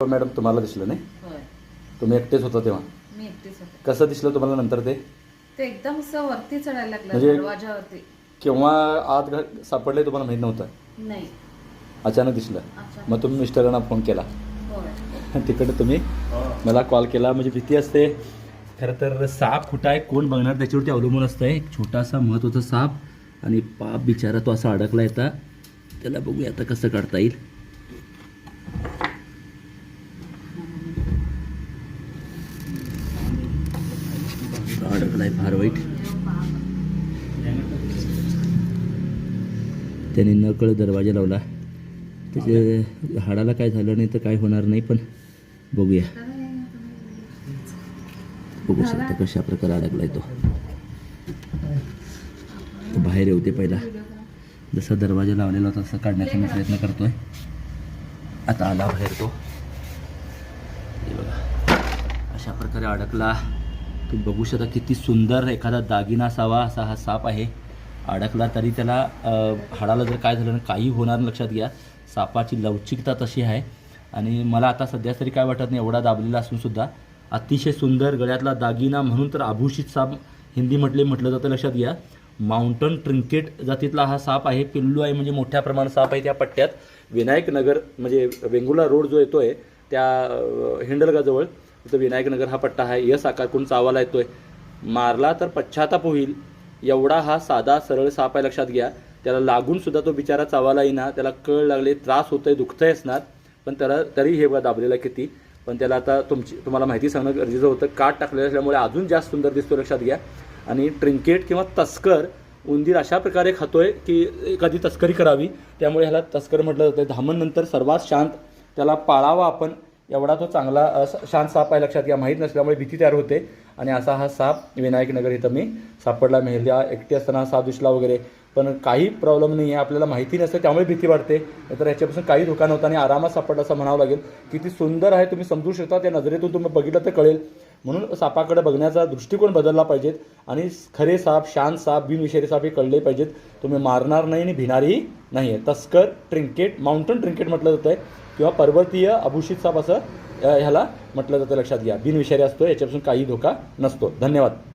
Madam तुम्हाला दिसलं नाही? होय, तुम्ही एकटेच होता तेव्हा? मी एकटीच होते. कसं दिसलं तुम्हाला नंतर ते? ते एकदम असं वरती चढायला लागलं म्हणजे- दरवाजावरती. केव्हा आत सापडले तुम्हाला माहीत नव्हतं? नाही, अचानक दिसलं. अच्छा. मग तुम्ही मिस्टरांना फोन केला. होय. तिकडे तुम्ही मला कॉल केला. म्हणजे भीती असते खरं तर. साप कुठं आहे कोण बघणार त्याच्यावरती अवलंबून असतं. एक छोटासा महत्त्वाचा साप आणि पाप बिचारा तो असा अडकला येता. त्याला बघूया आता कसं काढता येईल. अडकलाय फार वाईट. त्याने नकळत दरवाजा लावला. त्याच्या हाडाला काय झालं नाही तर काय होणार नाही, पण बघूया. बघू शकता कशा प्रकारे अडकलाय तो. बाहेर येऊ दे पहिला. जसा दरवाजा लावलेला होता तसा काढण्याचा मी प्रयत्न करतोय. आता आला बाहेर तो. हे बघा अशा प्रकारे अडकला. तुम्ही बघू शकता किती सुंदर एखादा दागिना असावा असा हा साप आहे. अडकला तरी त्याला हाडाला जर काय झालं ना काही होणार नाही. लक्षात घ्या सापाची लवचिकता तशी आहे. आणि मला आता सध्या तरी काय वाटत नाही एवढा दाबलेला असूनसुद्धा अतिशय सुंदर गळ्यातला दागिना म्हणून तर आभूषित साप हिंदी म्हटलं जातं. लक्षात घ्या माउंटन ट्रिंकेट जातीतला हा साप आहे. पिल्लू आहे म्हणजे मोठ्या प्रमाणात साप आहे. त्या पट्ट्यात विनायक नगर म्हणजे वेंगुर्ला रोड जो येतोय त्या हिंडलगाजवळ तिथं विनायक नगर हा पट्टा आहे. यस आकारकून चावाला येतोय. मारला तर पश्चाताप होईल एवढा हा साधा सरळ साप आहे. लक्षात घ्या त्याला लागून सुद्धा तो बिचारा चावाला येईना. त्याला कळ लागले, त्रास होतोय, दुखतंय असणार, पण त्याला तरी हे बघा दाबलेला किती. पण त्याला आता तुम्हाला माहिती सांगणं गरजेचं होतं. काट टाकलेलं असल्यामुळे अजून जास्त सुंदर दिसतो. लक्षात घ्या. आणि ट्रिंकेट किंवा तस्कर उंदीर अशा प्रकारे खातोय की एखादी तस्करी करावी, त्यामुळे ह्याला तस्कर म्हटलं जातं. धामणनंतर सर्वात शांत त्याला पाळावा आपण एवढा तो चांगला शांत साप आहे. लक्षात घ्या माहीत नसल्यामुळे भीती तयार होते. आणि असा हा साप विनायक नगर इथं मी सापडला. महिला एकटी असताना हा साप दिसला वगैरे, पण काही प्रॉब्लेम नाही आहे. आपल्याला माहिती नसते त्यामुळे भीती वाटते. तर याच्यापासून काही धोका नव्हता आणि आरामात सापडला असं म्हणावं लागेल. किती सुंदर आहे तुम्ही समजू शकता. त्या नजरेतून तुम्ही बघितलं तर कळेल. म्हणून सापाकडे बघण्याचा दृष्टिकोन बदलला पाहिजेत. आणि खरे साप, शांत साप, बिनविषारी साप हे कळले पाहिजेत. तुम्ही मारणार नाही आणि भिणारी नाही आहे. तस्कर ट्रिंकेट, माउंटन ट्रिंकेट म्हटलं जातं आहे किंवा पर्वतीय आभूषित साप असं ह्याला म्हटलं जातं. लक्षात घ्या बिनविषारी असतो, याच्यापासून काही धोका नसतो. धन्यवाद.